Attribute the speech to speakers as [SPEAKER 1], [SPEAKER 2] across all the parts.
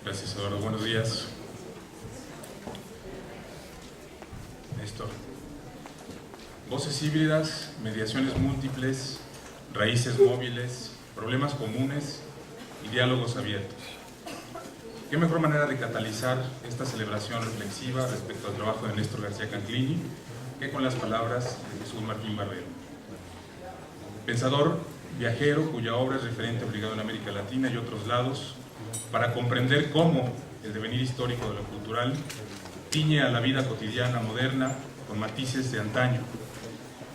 [SPEAKER 1] Gracias, Eduardo. Buenos días. Néstor. Voces híbridas, mediaciones múltiples, raíces móviles, problemas comunes y diálogos abiertos. ¿Qué mejor manera de catalizar esta celebración reflexiva respecto al trabajo de Néstor García Canclini que con las palabras de Jesús Martín Barbero? Pensador, viajero, cuya obra es referente obligado en América Latina y otros lados, para comprender cómo el devenir histórico de lo cultural tiñe a la vida cotidiana moderna con matices de antaño,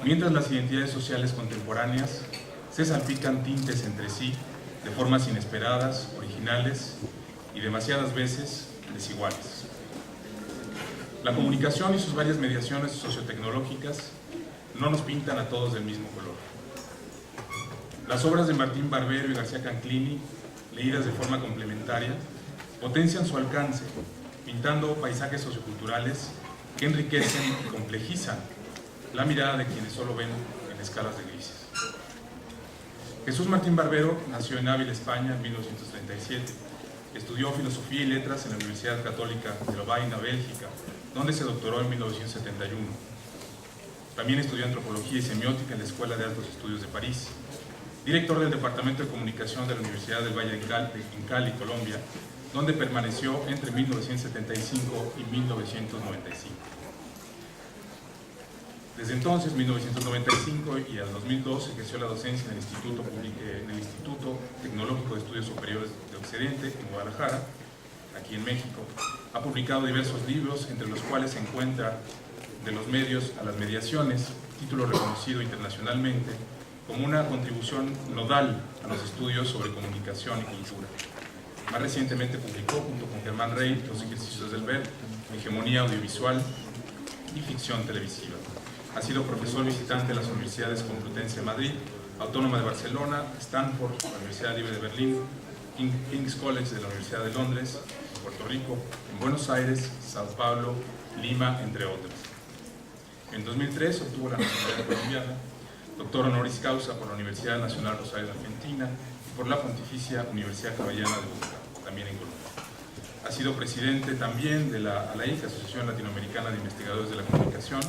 [SPEAKER 1] mientras las identidades sociales contemporáneas se salpican tintes entre sí de formas inesperadas, originales y demasiadas veces desiguales. La comunicación y sus varias mediaciones sociotecnológicas no nos pintan a todos del mismo color. Las obras de Martín Barbero y García Canclini, leídas de forma complementaria, potencian su alcance, pintando paisajes socioculturales que enriquecen y complejizan la mirada de quienes solo ven en escalas de grises. Jesús Martín Barbero nació en Ávila, España, en 1937. Estudió Filosofía y Letras en la Universidad Católica de Lovaina, Bélgica, donde se doctoró en 1971. También estudió Antropología y Semiótica en la Escuela de Altos Estudios de París. Director del Departamento de Comunicación de la Universidad del Valle en Cali, Colombia, donde permaneció entre 1975 y 1995. Desde entonces, 1995 y al 2002, ejerció la docencia en el Instituto Tecnológico de Estudios Superiores de Occidente, en Guadalajara, aquí en México. Ha publicado diversos libros, entre los cuales se encuentra De los medios a las mediaciones, título reconocido internacionalmente como una contribución nodal a los estudios sobre comunicación y cultura. Más recientemente publicó, junto con Germán Rey, Los ejercicios del ver, hegemonía audiovisual y ficción televisiva. Ha sido profesor visitante de las universidades Complutense de Madrid, Autónoma de Barcelona, Stanford, la Universidad Libre de Berlín, King's College de la Universidad de Londres, en Puerto Rico, en Buenos Aires, Sao Paulo, Lima, entre otras. En 2003 obtuvo la nacionalidad colombiana, doctor honoris causa por la Universidad Nacional Rosario de Argentina y por la Pontificia Universidad Javeriana de Bogotá, también en Colombia. Ha sido presidente también de la ALAIC, Asociación Latinoamericana de Investigadores de la Comunicación,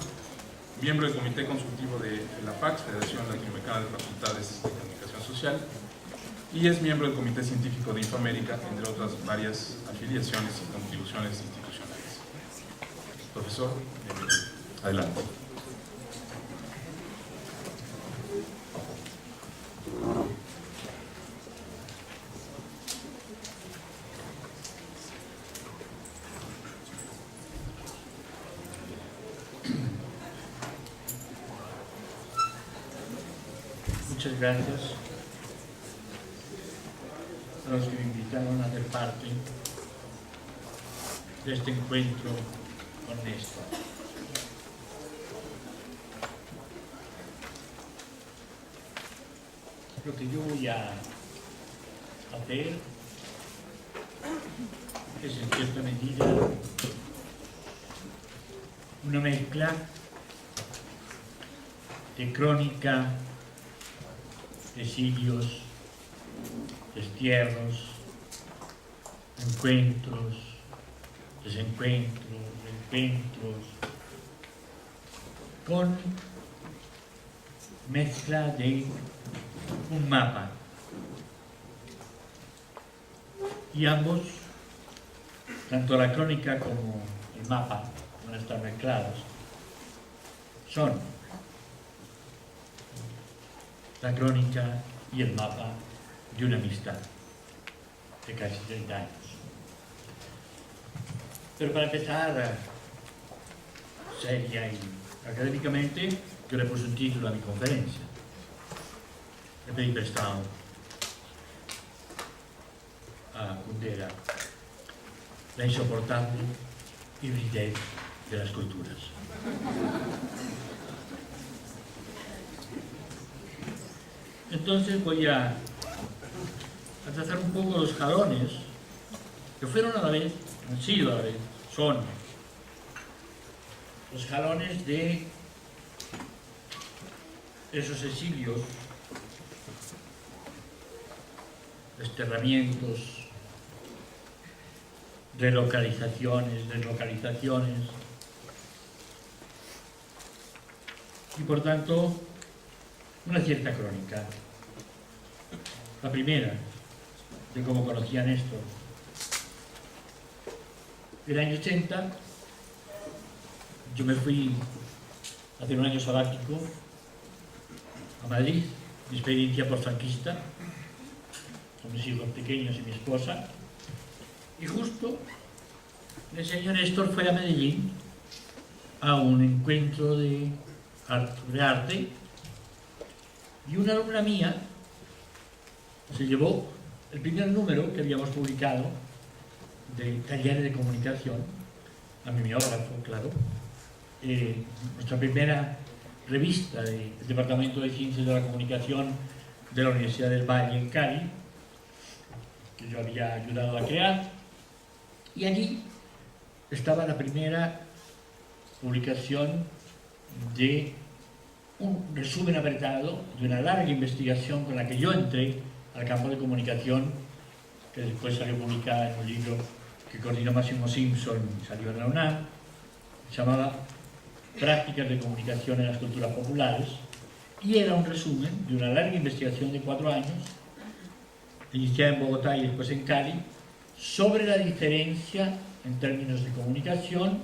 [SPEAKER 1] miembro del Comité Consultivo de la FACS, Federación Latinoamericana de Facultades de Comunicación Social, y es miembro del Comité Científico de Infoamérica, entre otras varias afiliaciones y contribuciones institucionales. Profesor, bienvenido. Adelante.
[SPEAKER 2] Muchas gracias a los que me invitaron a ser parte de este encuentro con Néstor. Lo que yo voy a hacer es en cierta medida una mezcla de crónica, exilios, destierros, encuentros, desencuentros, reencuentros, con mezcla de un mapa. Y ambos, tanto la crónica como el mapa, van a estar mezclados, son la crónica y el mapa de una amistad de casi 30 años. Pero para empezar, seria y académicamente, yo le puse un título a mi conferencia. Le pedí prestado a Kundera: la insoportable hibridez de las culturas. Entonces voy a trazar un poco los jalones que fueron a la vez, han sido a la vez, son los jalones de esos exilios, desterramientos, relocalizaciones. Y por tanto, una cierta crónica. La primera, de cómo conocí a Néstor. En el año 80, yo me fui a hacer un año sabático a Madrid, mi experiencia postfranquista, con mis hijos pequeños y mi esposa, y justo el señor Néstor fue a Medellín a un encuentro de arte, y una alumna mía se llevó el primer número que habíamos publicado de Talleres de Comunicación, a mi mimeógrafo, claro, nuestra primera revista del Departamento de Ciencias de la Comunicación de la Universidad del Valle en Cali, que yo había ayudado a crear, y allí estaba la primera publicación de un resumen apretado de una larga investigación con la que yo entré al campo de comunicación, que después salió publicada en un libro que coordinó Máximo Simpson y salió en la UNAM, se llamaba Prácticas de comunicación en las culturas populares, y era un resumen de una larga investigación de 4 años, iniciada en Bogotá y después en Cali, sobre la diferencia en términos de comunicación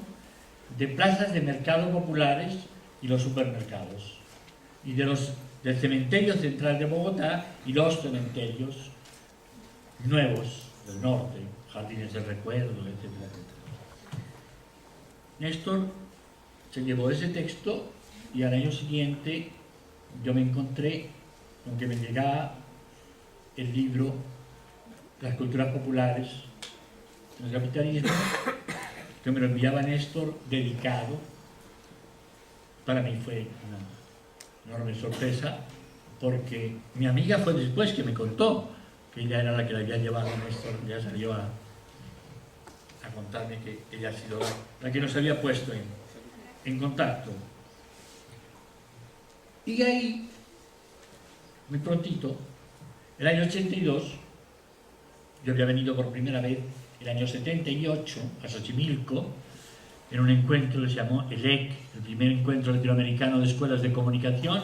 [SPEAKER 2] de plazas de mercado populares y los supermercados, y del cementerio central de Bogotá y los cementerios nuevos del norte, Jardines del Recuerdo, etc. Néstor se llevó ese texto y al año siguiente yo me encontré con que me llegaba el libro Las culturas populares en el capitalismo, que me lo enviaba Néstor dedicado. Para mí fue una enorme sorpresa, porque mi amiga fue después que me contó que ella era la que le había llevado a Néstor, ya salió a contarme que ella ha sido la que nos había puesto en contacto. Y ahí, muy prontito, el año 82, yo había venido por primera vez el año 78 a Xochimilco, en un encuentro que se llamó ELEC, el primer encuentro latinoamericano de escuelas de comunicación,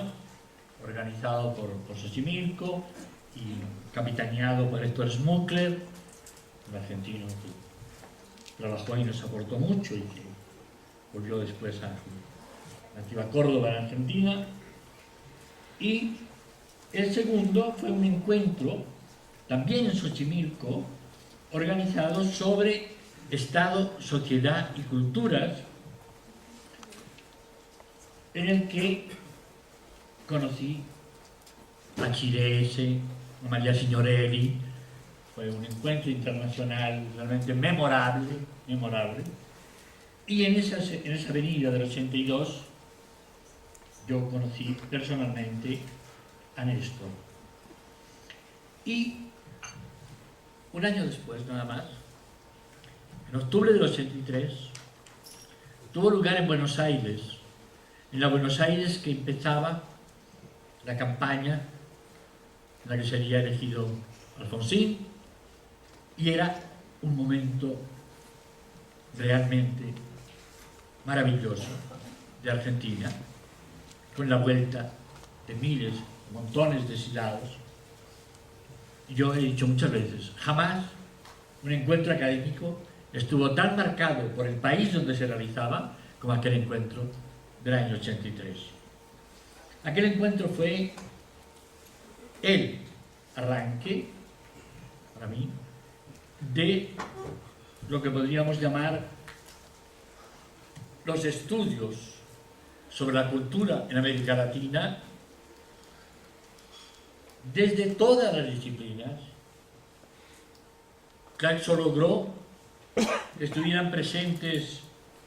[SPEAKER 2] organizado por Xochimilco y capitaneado por Héctor Smukler, un argentino que trabajó y nos aportó mucho y que volvió después a su nativa Córdoba, en Argentina. Y el segundo fue un encuentro, también en Xochimilco, organizado sobre Estado, Sociedad y Culturas, en el que conocí a Chirese, a María Signorelli. Fue un encuentro internacional realmente memorable. Y en esa avenida del 82 yo conocí personalmente a Néstor. Y un año después, nada más, en octubre del 83, tuvo lugar en Buenos Aires, en la Buenos Aires que empezaba la campaña en la que sería elegido Alfonsín, y era un momento realmente maravilloso de Argentina, con la vuelta de miles, montones de exilados. Y yo he dicho muchas veces, jamás un encuentro académico estuvo tan marcado por el país donde se realizaba como aquel encuentro del año 83. Aquel encuentro fue el arranque, para mí, de lo que podríamos llamar los estudios sobre la cultura en América Latina desde todas las disciplinas. Claxo logró que estuvieran presentes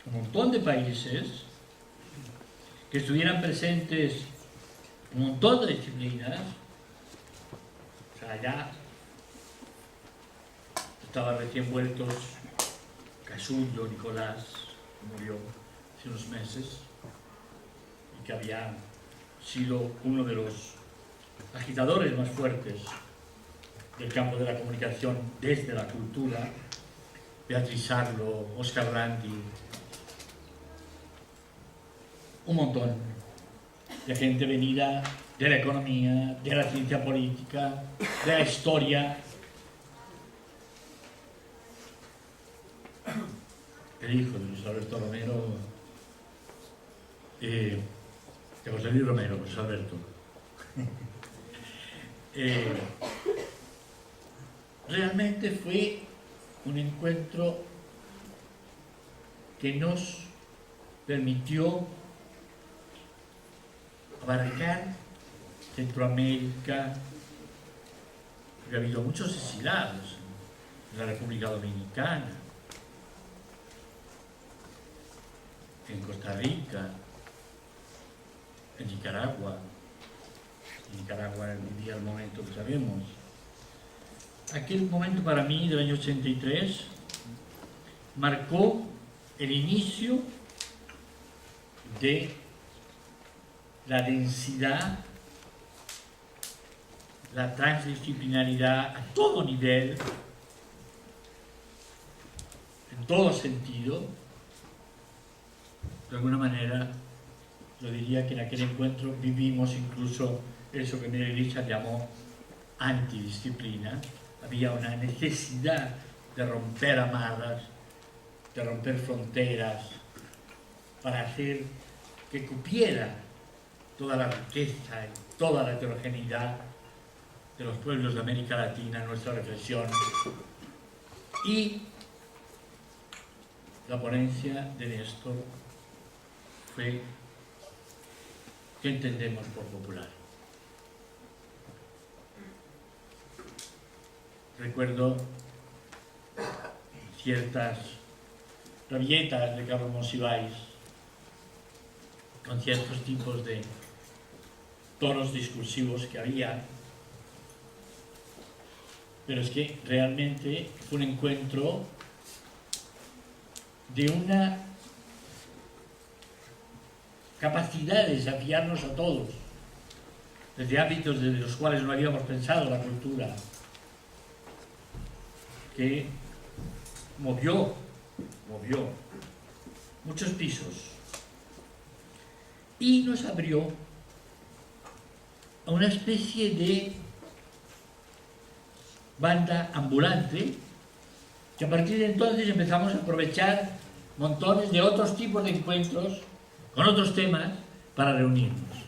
[SPEAKER 2] un montón de países, que estuvieran presentes un montón de disciplinas. O sea, ya estaban recién vueltos Casullo, Nicolás, que murió hace unos meses, y que había sido uno de los agitadores más fuertes del campo de la comunicación desde la cultura, Beatriz Sarlo, Oscar Landi, un montón de gente venida de la economía, de la ciencia política, de la historia. El hijo de Luis Alberto Romero, de José Luis Romero, José Alberto. Realmente fue un encuentro que nos permitió abarcar Centroamérica, porque ha habido muchos exiliados en la República Dominicana, en Costa Rica, en Nicaragua. En Nicaragua vivía el momento que sabemos. Aquel momento para mí del año 83 marcó el inicio de la densidad, la transdisciplinaridad a todo nivel, en todo sentido. De alguna manera, yo diría que en aquel encuentro vivimos incluso eso que Mary Richard llamó antidisciplina. Había una necesidad de romper amarras, de romper fronteras, para hacer que cupiera toda la riqueza y toda la heterogeneidad de los pueblos de América Latina en nuestra reflexión. Y la ponencia de Néstor fue ¿qué entendemos por popular? Recuerdo ciertas rabietas de Carlos Monsiváis con ciertos tipos de tonos discursivos que había, pero es que realmente fue un encuentro de una capacidad de desafiarnos a todos, desde ámbitos desde los cuales no habíamos pensado la cultura, que movió muchos pisos y nos abrió a una especie de banda ambulante que a partir de entonces empezamos a aprovechar montones de otros tipos de encuentros con otros temas para reunirnos.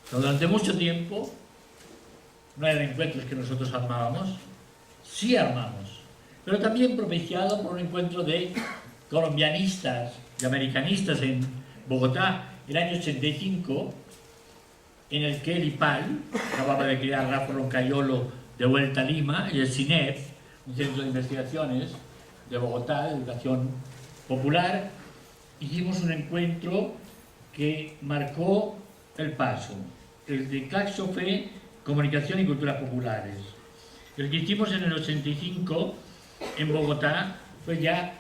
[SPEAKER 2] Pero durante mucho tiempo no eran encuentros que nosotros armábamos, sí armamos, pero también propiciado por un encuentro de colombianistas y americanistas en Bogotá el año 85, en el que el IPAL acababa de crear Rafa Roncayolo de vuelta a Lima, y el CINEP, un centro de investigaciones de Bogotá, de educación popular. Hicimos un encuentro que marcó el paso. El de Claxo fue Comunicación y Culturas Populares. El que hicimos en el 85 en Bogotá fue ya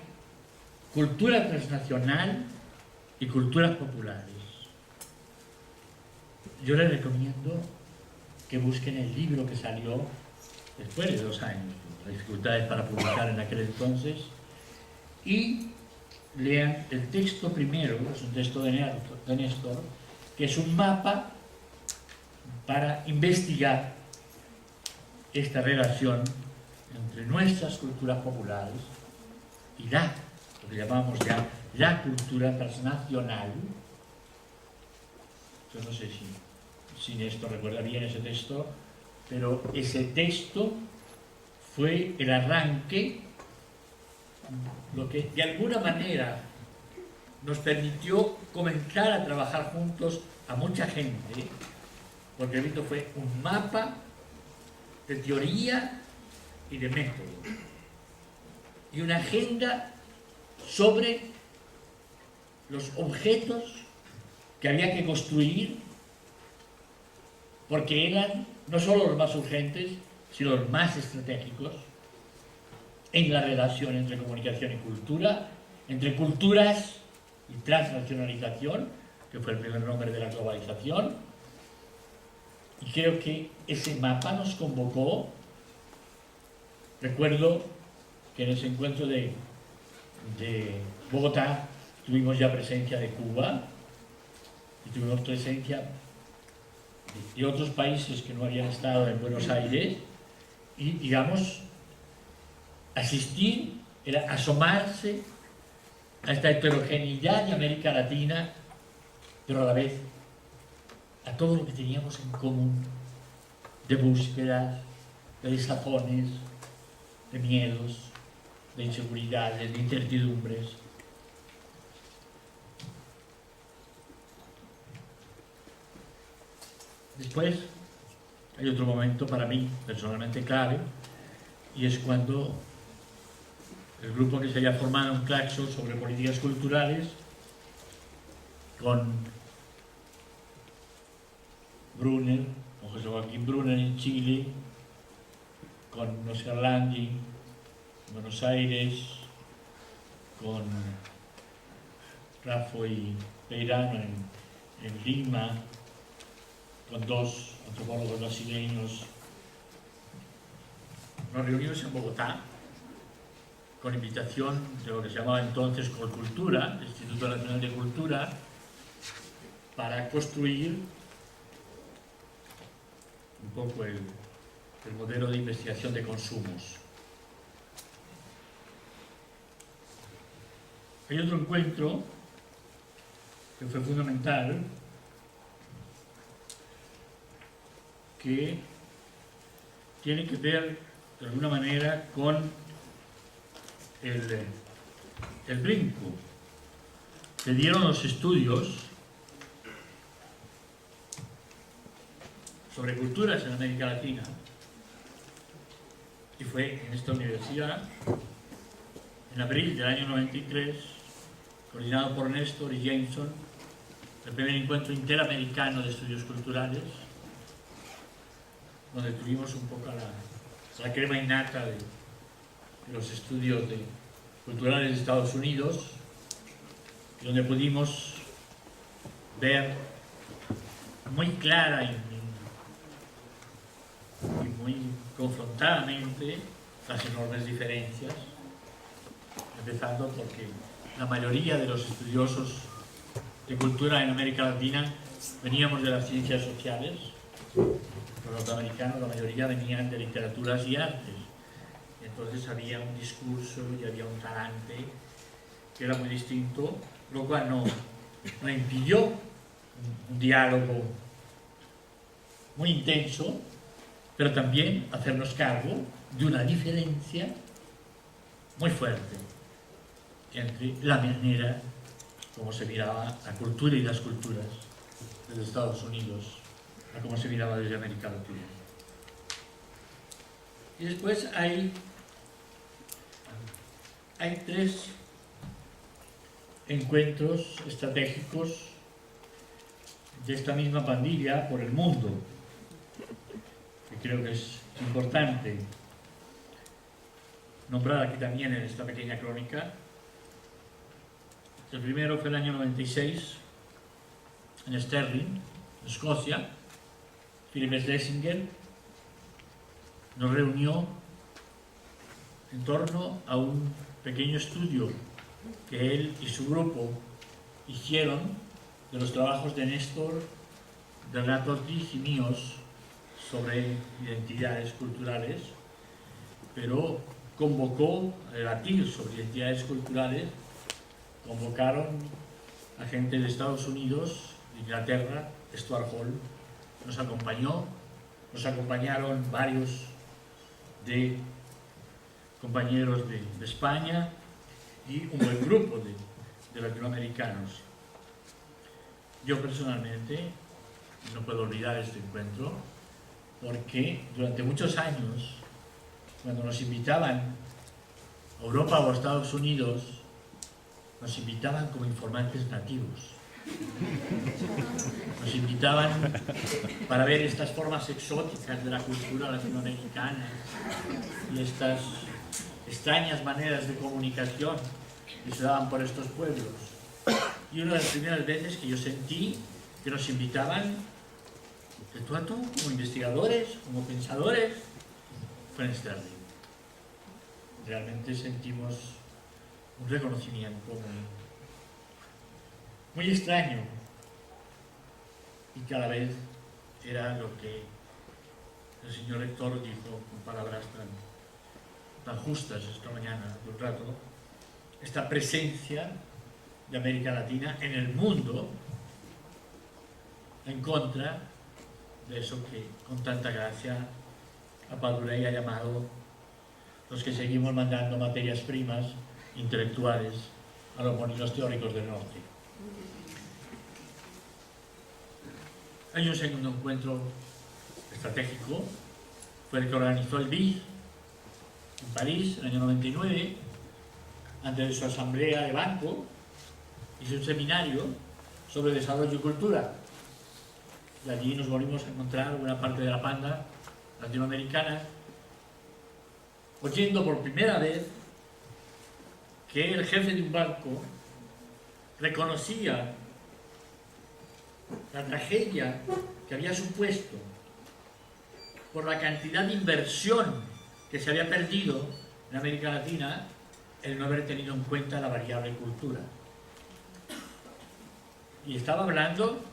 [SPEAKER 2] Cultura Transnacional y Culturas Populares. Yo les recomiendo que busquen el libro que salió después de 2 años, las dificultades para publicar en aquel entonces, y lean el texto primero, es un texto de Néstor, que es un mapa para investigar esta relación entre nuestras culturas populares y lo que llamamos ya la cultura transnacional. Yo no sé si Néstor recuerda bien ese texto, pero ese texto fue el arranque, lo que de alguna manera nos permitió comenzar a trabajar juntos a mucha gente, porque el libro fue un mapa de teoría y de método, y una agenda sobre los objetos que había que construir, porque eran no solo los más urgentes, sino los más estratégicos en la relación entre comunicación y cultura, entre culturas y transnacionalización, que fue el primer nombre de la globalización. Y creo que ese mapa nos convocó. Recuerdo que en ese encuentro de de Bogotá tuvimos ya presencia de Cuba y tuvimos presencia de otros países que no habían estado en Buenos Aires y, digamos, asistir era asomarse a esta heterogeneidad de América Latina, pero a la vez a todo lo que teníamos en común, de búsquedas, de desafones, de miedos, de inseguridades, de incertidumbres. Después hay otro momento para mí personalmente clave, y es cuando el grupo que se había formado en Claxo sobre políticas culturales, con Brunner, con José Joaquín Brunner en Chile, con Oscar Landi en Buenos Aires, con Rafa y Peirano en Lima, con dos antropólogos brasileños. Nos reunimos en Bogotá con invitación de lo que se llamaba entonces Colcultura, el Instituto Nacional de Cultura, para construir un poco el modelo de investigación de consumos. Hay otro encuentro que fue fundamental, que tiene que ver de alguna manera con el brinco que dieron los estudios sobre culturas en América Latina, y fue en esta universidad, en abril del año 93, coordinado por Néstor y Jameson, el primer encuentro interamericano de estudios culturales, donde tuvimos un poco la crema innata de los estudios culturales de Estados Unidos, donde pudimos ver muy clara y muy confrontadamente las enormes diferencias, empezando porque la mayoría de los estudiosos de cultura en América Latina veníamos de las ciencias sociales. Los norteamericanos, la mayoría venían de literaturas y artes. Entonces había un discurso y había un talante que era muy distinto, lo cual no impidió un diálogo muy intenso, pero también hacernos cargo de una diferencia muy fuerte entre la manera como se miraba la cultura y las culturas desde Estados Unidos a cómo se miraba desde América Latina. Y después hay tres encuentros estratégicos de esta misma pandilla por el mundo, que creo que es importante nombrar aquí también en esta pequeña crónica. El primero fue el año 96 en Stirling, Escocia. Philip Schlesinger nos reunió en torno a un pequeño estudio que él y su grupo hicieron de los trabajos de Néstor, de Renato Ortiz y míos sobre identidades culturales, pero convocó a debatir sobre identidades culturales, convocaron a gente de Estados Unidos, de Inglaterra, Stuart Hall nos acompañó, nos acompañaron varios de compañeros de España y un buen grupo de latinoamericanos. Yo personalmente no puedo olvidar este encuentro porque durante muchos años, cuando nos invitaban a Europa o a Estados Unidos, nos invitaban como informantes nativos. Nos invitaban para ver estas formas exóticas de la cultura latinoamericana y estas extrañas maneras de comunicación que se daban por estos pueblos. Y una de las primeras veces que yo sentí que nos invitaban de tú a tú, como investigadores, como pensadores, fue en Stirling. Realmente sentimos un reconocimiento muy extraño, y cada vez era lo que el señor rector dijo con palabras tan justas esta mañana de un rato, esta presencia de América Latina en el mundo en contra de eso que con tanta gracia Apadurey ha llamado los que seguimos mandando materias primas intelectuales a los molinos teóricos del norte. Hay un segundo encuentro estratégico, fue el que organizó el BID en París en el año 99, antes de su asamblea de banco, hizo un seminario sobre desarrollo y cultura. Y allí nos volvimos a encontrar una parte de la panda latinoamericana, oyendo por primera vez que el jefe de un banco reconocía la tragedia que había supuesto por la cantidad de inversión que se había perdido en América Latina el no haber tenido en cuenta la variable cultura. Y estaba hablando,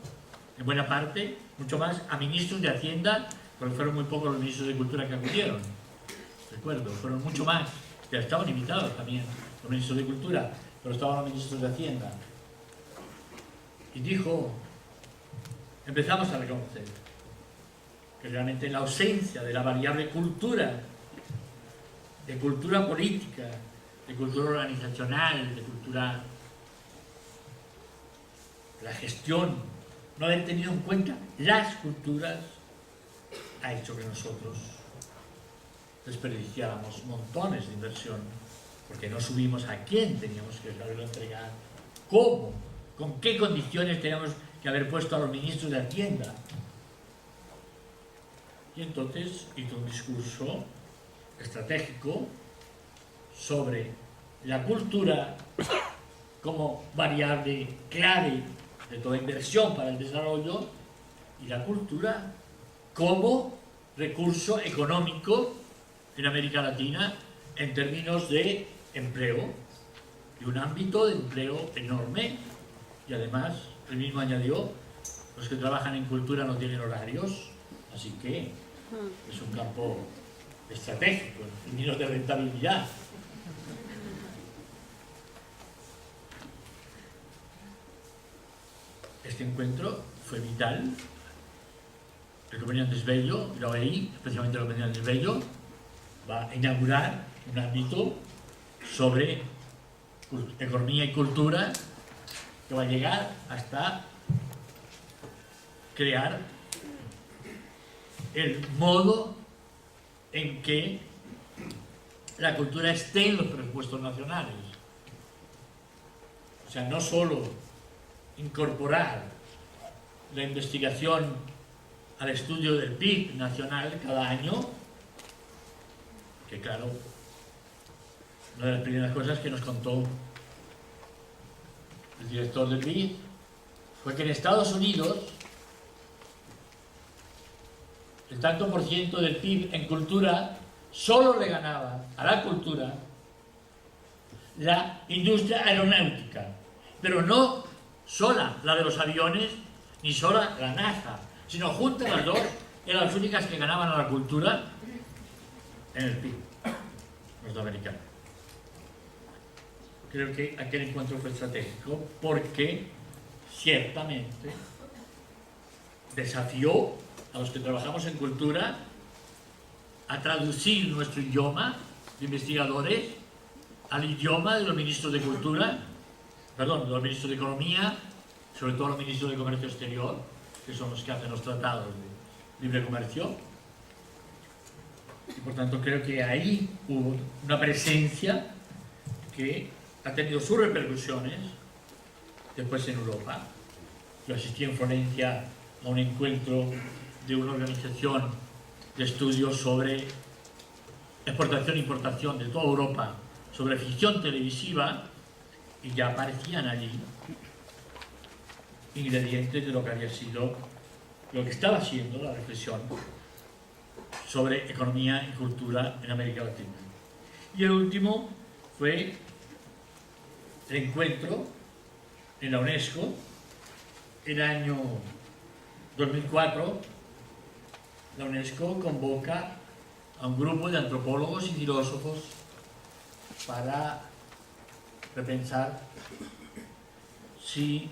[SPEAKER 2] en buena parte, mucho más a ministros de Hacienda, porque fueron muy pocos los ministros de Cultura que acudieron. Recuerdo, fueron mucho más, que estaban invitados también los ministros de Cultura, pero estaban los ministros de Hacienda. Y dijo, empezamos a reconocer que realmente la ausencia de la variable cultura, de cultura política, de cultura organizacional, de cultura, la gestión, no haber tenido en cuenta las culturas, ha hecho que nosotros desperdiciáramos montones de inversión, porque no subimos a quién teníamos que saberlo entregar, cómo, con qué condiciones teníamos que haber puesto a los ministros de Hacienda. Y entonces hizo un discurso estratégico sobre la cultura como variable clave de toda inversión para el desarrollo y la cultura como recurso económico en América Latina en términos de empleo, y un ámbito de empleo enorme. Y además, él mismo añadió, los que trabajan en cultura no tienen horarios, así que es un campo estratégico en términos de rentabilidad. Este encuentro fue vital. El Convenio Bello, la OEI, especialmente el Convenio Bello, va a inaugurar un ámbito sobre economía y cultura que va a llegar hasta crear el modo en que la cultura esté en los presupuestos nacionales. O sea, no solo incorporar la investigación al estudio del PIB nacional cada año, que claro, una de las primeras cosas que nos contó el director del PIB fue que en Estados Unidos el tanto por ciento del PIB en cultura solo le ganaba a la cultura la industria aeronáutica, pero no sola la de los aviones ni sola la NASA, sino juntas las dos eran las únicas que ganaban a la cultura en el PIB norteamericano. Creo que aquel encuentro fue estratégico porque ciertamente desafió a los que trabajamos en cultura a traducir nuestro idioma de investigadores al idioma de los ministros de cultura, perdón, de los ministros de economía, sobre todo los ministros de comercio exterior, que son los que hacen los tratados de libre comercio. Y por tanto creo que ahí hubo una presencia que ha tenido sus repercusiones después en Europa. Yo asistí en Florencia a un encuentro de una organización de estudios sobre exportación e importación de toda Europa, sobre ficción televisiva, y ya aparecían allí ingredientes de lo que había sido, lo que estaba siendo la reflexión sobre economía y cultura en América Latina. Y el último fue el encuentro en la UNESCO, el año 2004, la UNESCO convoca a un grupo de antropólogos y filósofos para repensar si,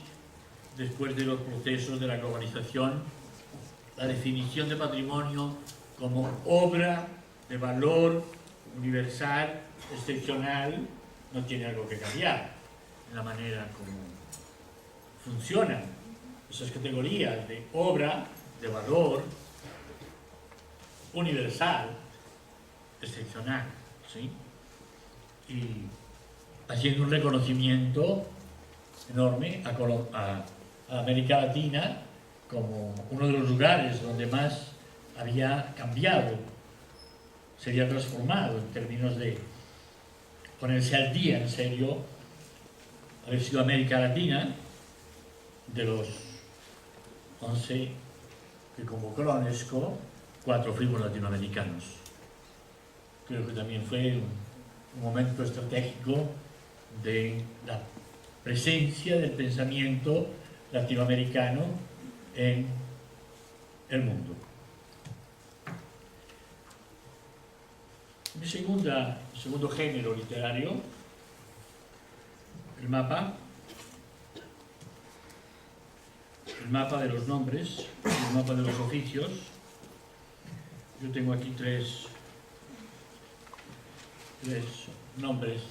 [SPEAKER 2] después de los procesos de la globalización, la definición de patrimonio como obra de valor universal, excepcional, no tiene algo que cambiar en la manera como funcionan esas categorías de obra de valor universal, excepcional, ¿sí? Y haciendo un reconocimiento enorme a América Latina como uno de los lugares donde más había cambiado, se había transformado en términos de ponerse al día, en serio, haber sido América Latina, de los 11 que convocó la UNESCO, 4 fuimos latinoamericanos. Creo que también fue un momento estratégico de la presencia del pensamiento latinoamericano en el mundo. Mi segundo género literario, el mapa de los nombres, el mapa de los oficios. Yo tengo aquí tres nombres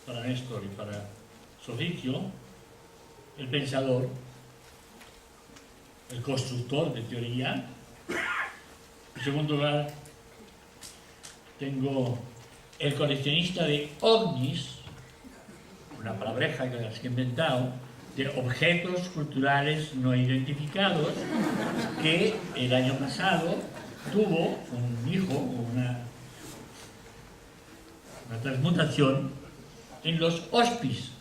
[SPEAKER 2] para Néstor y para su oficio: el pensador, el constructor de teoría. En segundo lugar, tengo el coleccionista de ovnis, una palabreja que las he inventado, de objetos culturales no identificados, que el año pasado tuvo un hijo, una transmutación en los OSPIs,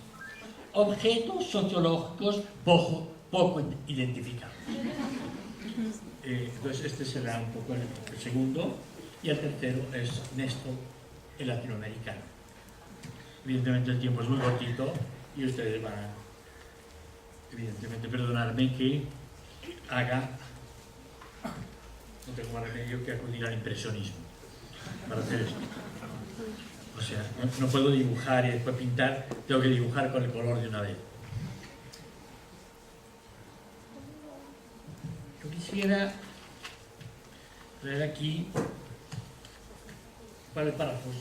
[SPEAKER 2] objetos sociológicos poco identificados. Entonces este será un poco el segundo, y el tercero es Néstor, el latinoamericano. Evidentemente el tiempo es muy cortito y ustedes van a, evidentemente, perdonarme que haga, no tengo más remedio que acudir al impresionismo para hacer esto. O sea, no puedo dibujar y después pintar, tengo que dibujar con el color de una vez. Yo quisiera traer aquí un par de párrafos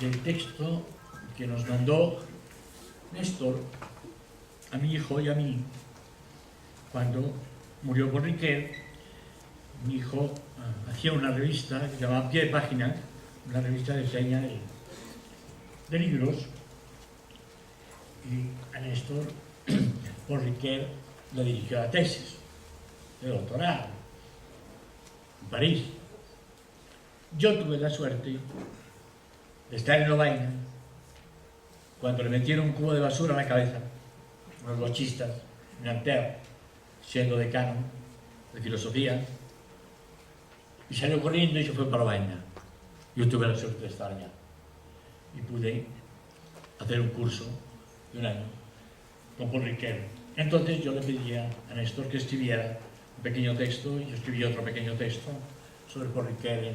[SPEAKER 2] del texto que nos mandó Néstor a mi hijo y a mí cuando murió Paul Ricoeur. Mi hijo hacía una revista que se llamaba Pie de Página, una revista de señas de libros, y a Néstor Paul Ricoeur le dirigió la tesis de doctorado en París. Yo tuve la suerte de estar en Lovaina cuando le metieron un cubo de basura a la cabeza unos bochistas en Nanterre, siendo decano de filosofía, y salió corriendo y se fue para Lovaina. Yo tuve la suerte de estar allá y pude hacer un curso de un año con Paul Ricoeur. Entonces yo le pedía a Néstor que escribiera un pequeño texto, y yo escribí otro pequeño texto sobre Paul Ricoeur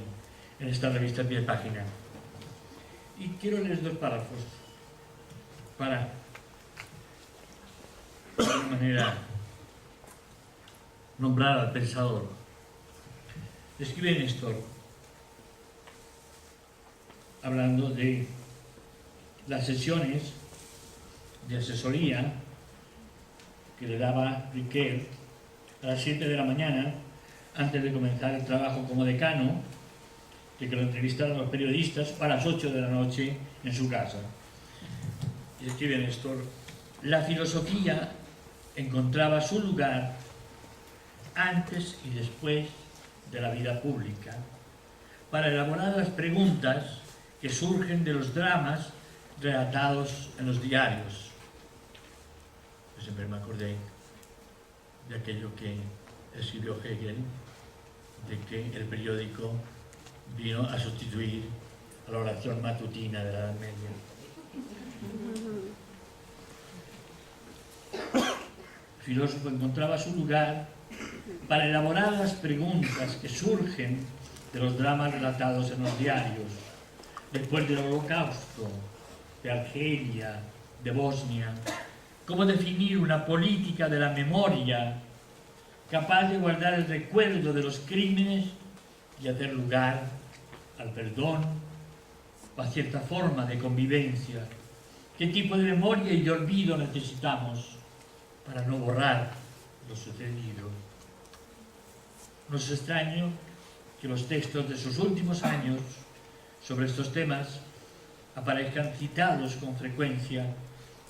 [SPEAKER 2] en esta revista Pie de Página. Y quiero leer 2 párrafos para, de alguna manera, nombrar al pensador. Escribe Néstor hablando de las sesiones de asesoría que le daba Ricoeur a las 7 de la mañana antes de comenzar el trabajo como decano, de que lo entrevistaron los periodistas, a las 8 de la noche en su casa. Y escribe Néstor: la filosofía encontraba su lugar antes y después de la vida pública para elaborar las preguntas que surgen de los dramas relatados en los diarios. Yo siempre me acordé de aquello que escribió Hegel, de que el periódico vino a sustituir a la oración matutina de la Edad Media. filósofo encontraba su lugar para elaborar las preguntas que surgen de los dramas relatados en los diarios, después del Holocausto, de Argelia, de Bosnia. Cómo definir una política de la memoria capaz de guardar el recuerdo de los crímenes y hacer lugar al perdón o a cierta forma de convivencia. ¿Qué tipo de memoria y de olvido necesitamos para no borrar lo sucedido? No es extraño que los textos de sus últimos años sobre estos temas aparezcan citados con frecuencia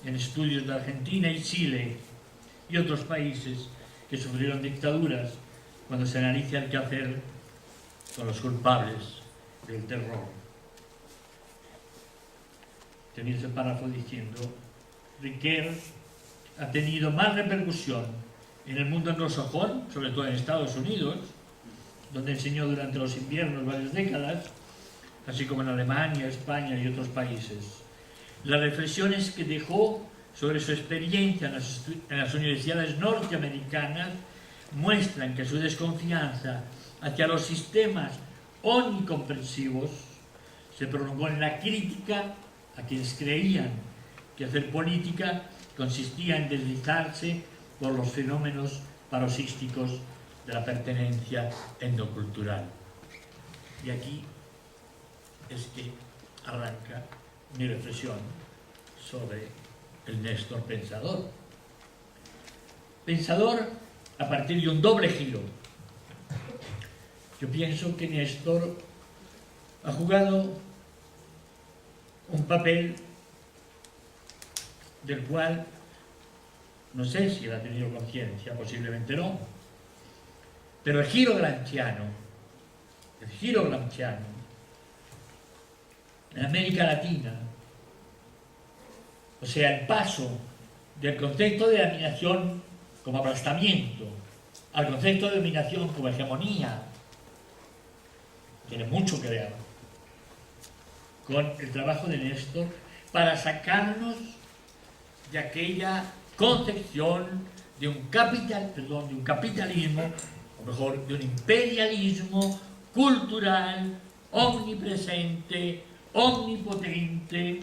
[SPEAKER 2] en estudios de Argentina y Chile y otros países que sufrieron dictaduras, cuando se analiza el quehacer con los culpables del terror. Termina el párrafo diciendo: Riquet ha tenido más repercusión en el mundo anglosajón, sobre todo en Estados Unidos, donde enseñó durante los inviernos varias décadas, así como en Alemania, España y otros países. Las reflexiones que dejó sobre su experiencia en las universidades norteamericanas muestran que su desconfianza hacia los sistemas omnicomprensivos se prolongó en la crítica a quienes creían que hacer política consistía en deslizarse por los fenómenos paroxísticos de la pertenencia etnocultural. Y aquí es que arranca mi reflexión sobre el Néstor pensador. Pensador a partir de un doble giro. Yo pienso que Néstor ha jugado un papel del cual no sé si él ha tenido conciencia, posiblemente no, pero el giro gramsciano en América Latina, o sea, el paso del concepto de dominación como aplastamiento al concepto de dominación como hegemonía, tiene mucho que ver con el trabajo de Néstor para sacarnos de aquella concepción de un capitalismo, o mejor, de un imperialismo cultural, omnipresente, omnipotente,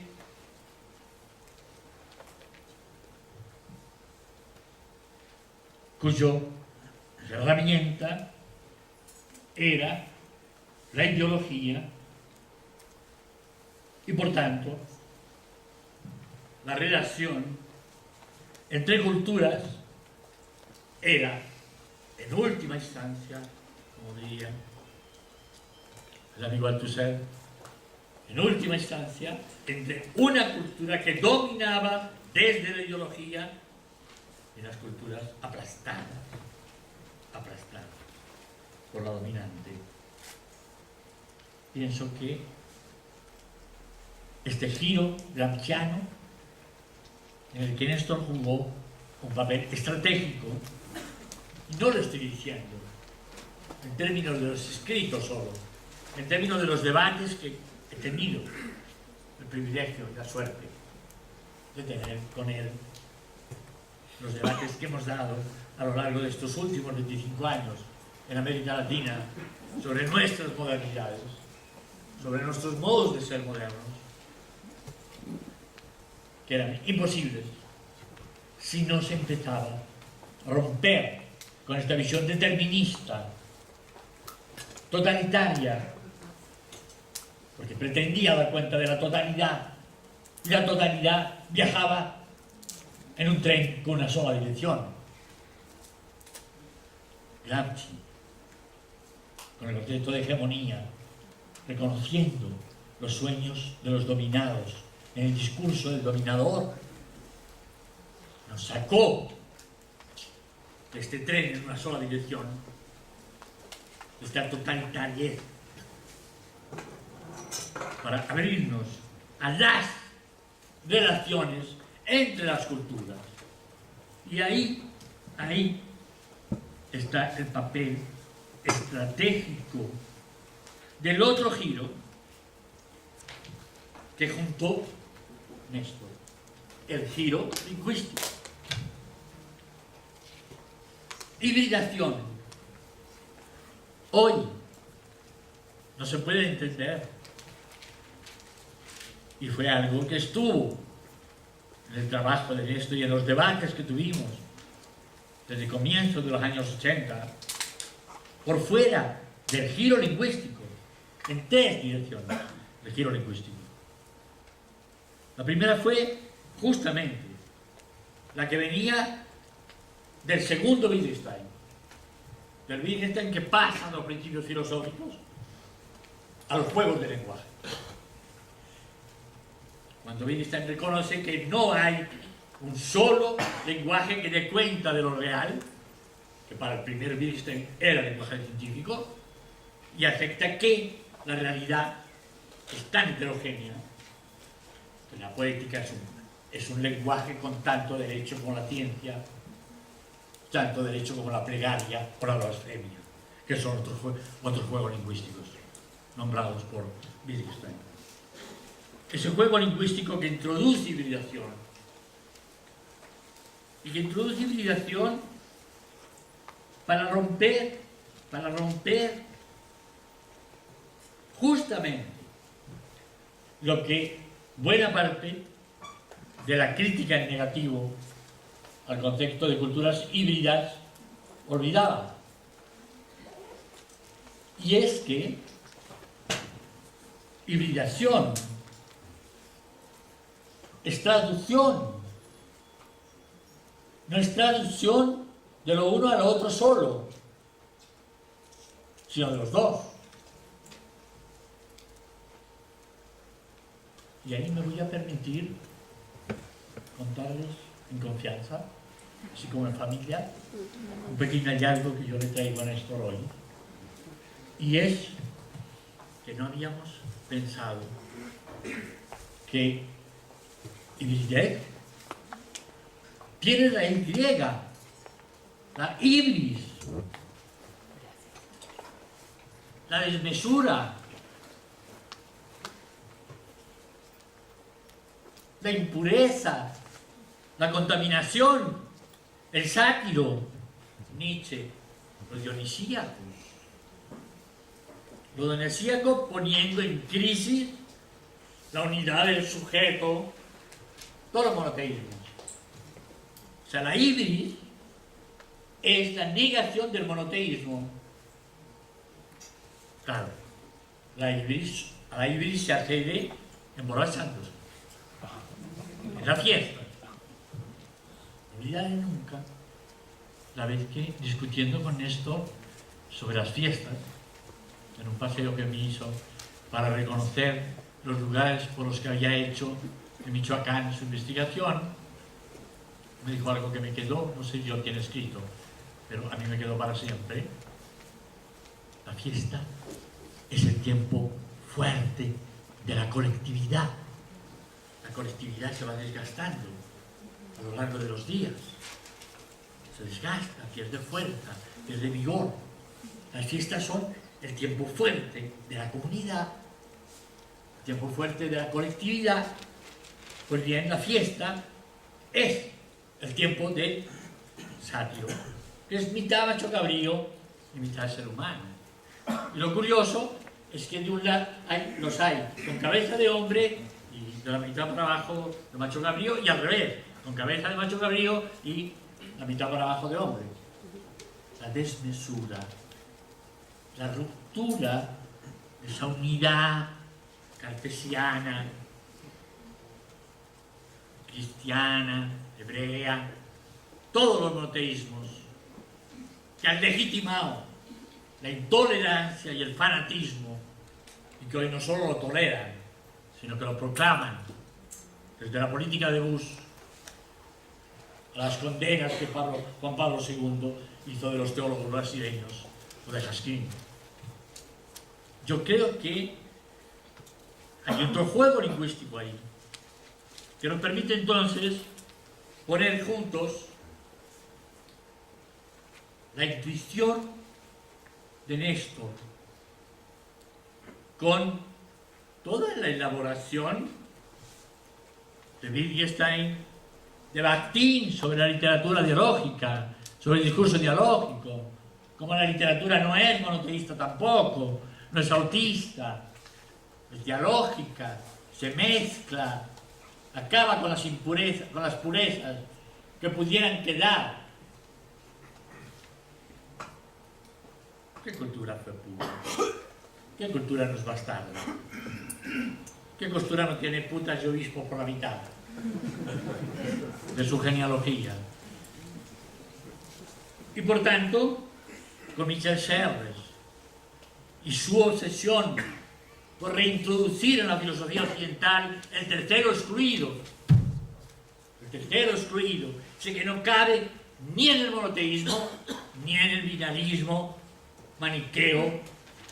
[SPEAKER 2] cuya herramienta era la ideología y, por tanto, la relación entre culturas era, en última instancia, como diría el amigo Althusser, en última instancia, entre una cultura que dominaba desde la ideología y las culturas aplastadas por la dominante. Pienso que este giro gramsciano, en el que Néstor jugó un papel estratégico, y no lo estoy diciendo en términos de los escritos solo, en términos de los debates que he tenido el privilegio y la suerte de tener con él, los debates que hemos dado a lo largo de estos últimos 25 años en América Latina sobre nuestras modernidades, sobre nuestros modos de ser modernos, que eran imposibles si no se empezaba a romper con esta visión determinista, totalitaria, porque pretendía dar cuenta de la totalidad, y la totalidad viajaba en un tren con una sola dirección. Gramsci, con el concepto de hegemonía, reconociendo los sueños de los dominados en el discurso del dominador, nos sacó de este tren en una sola dirección, de esta totalitariedad, para abrirnos a las relaciones entre las culturas. Y ahí está el papel estratégico del otro giro que juntó Néstor, el giro lingüístico. hibridación hoy no se puede entender. Y fue algo que estuvo en el trabajo de esto y en los debates que tuvimos desde comienzos de los años 80, por fuera del giro lingüístico, en tres direcciones del giro lingüístico. La primera fue justamente la que venía del segundo Wittgenstein, del Wittgenstein que pasa de los principios filosóficos a los juegos de lenguaje. Cuando Wittgenstein reconoce que no hay un solo lenguaje que dé cuenta de lo real, que para el primer Wittgenstein era el lenguaje científico, y acepta que la realidad es tan heterogénea que la poética es un lenguaje con tanto derecho como la ciencia, tanto derecho como la plegaria o la blasfemia, que son otros juegos lingüísticos nombrados por Wittgenstein. Ese juego lingüístico que introduce hibridación, y que introduce hibridación para romper justamente lo que buena parte de la crítica en negativo al concepto de culturas híbridas olvidaba. Y es que hibridación es traducción, no es traducción de lo uno a lo otro solo, sino de los dos. Y ahí me voy a permitir contarles en confianza, así como en familia, un pequeño hallazgo que yo le traigo a Néstor hoy. Y es que no habíamos pensado que hibridez tiene la Y griega, la ibris, la desmesura, la impureza, la contaminación, el sátiro, Nietzsche, los dionisíacos. Lo dionisíaco poniendo en crisis la unidad del sujeto, todos los monoteísmos. O sea, la ibris es la negación del monoteísmo. Claro, a la ibris se accede emborrachándose, en la fiesta. No olvidaré nunca la vez que, discutiendo con Néstor sobre las fiestas, en un paseo que me hizo para reconocer los lugares por los que había hecho en Michoacán su investigación, me dijo algo que me quedó, no sé yo quién ha escrito, pero a mí me quedó para siempre. La fiesta es el tiempo fuerte de la colectividad. La colectividad se va desgastando a lo largo de los días. Se desgasta, pierde fuerza, pierde vigor. Las fiestas son el tiempo fuerte de la comunidad, el tiempo fuerte de la colectividad. Pues bien, la fiesta es el tiempo del sátiro, que es mitad macho cabrío y mitad ser humano. Y lo curioso es que de un lado los hay con cabeza de hombre y de la mitad para abajo de macho cabrío, y al revés, con cabeza de macho cabrío y la mitad para abajo de hombre. La desmesura, la ruptura de esa unidad cartesiana, cristiana, hebrea, todos los monoteísmos que han legitimado la intolerancia y el fanatismo, y que hoy no solo lo toleran, sino que lo proclaman, desde la política de Bush a las condenas que Juan Pablo II hizo de los teólogos brasileños o de Jaskin. Yo creo que hay otro juego lingüístico ahí, que nos permite entonces poner juntos la intuición de Néstor con toda la elaboración de Wittgenstein, de Bakhtin sobre la literatura dialógica, sobre el discurso dialógico, como la literatura no es monoteísta tampoco, no es autista, es dialógica, se mezcla, acaba con las impurezas, con las purezas que pudieran quedar. ¿Qué cultura fue pura? ¿Qué cultura no es bastarda? ¿Qué cultura no tiene putas y obispos por la mitad de su genealogía? Y por tanto, con Michel Serres y su obsesión por reintroducir en la filosofía occidental el tercero excluido, sé que no cabe ni en el monoteísmo ni en el binarismo maniqueo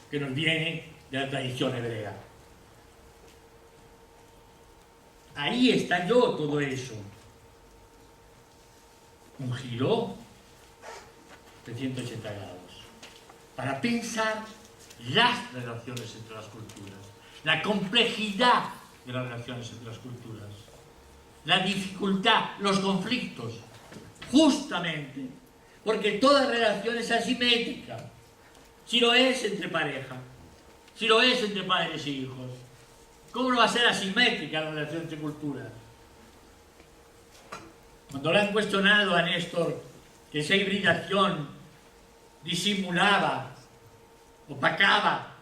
[SPEAKER 2] que nos viene de la tradición hebrea. Ahí estalló todo eso. Un giro de 180 grados para pensar las relaciones entre las culturas, la complejidad de las relaciones entre las culturas, la dificultad, los conflictos, justamente porque toda relación es asimétrica. Si lo es entre pareja, si lo es entre padres e hijos, ¿cómo no va a ser asimétrica la relación entre culturas? Cuando le han cuestionado a Néstor que esa hibridación disimulaba, opacaba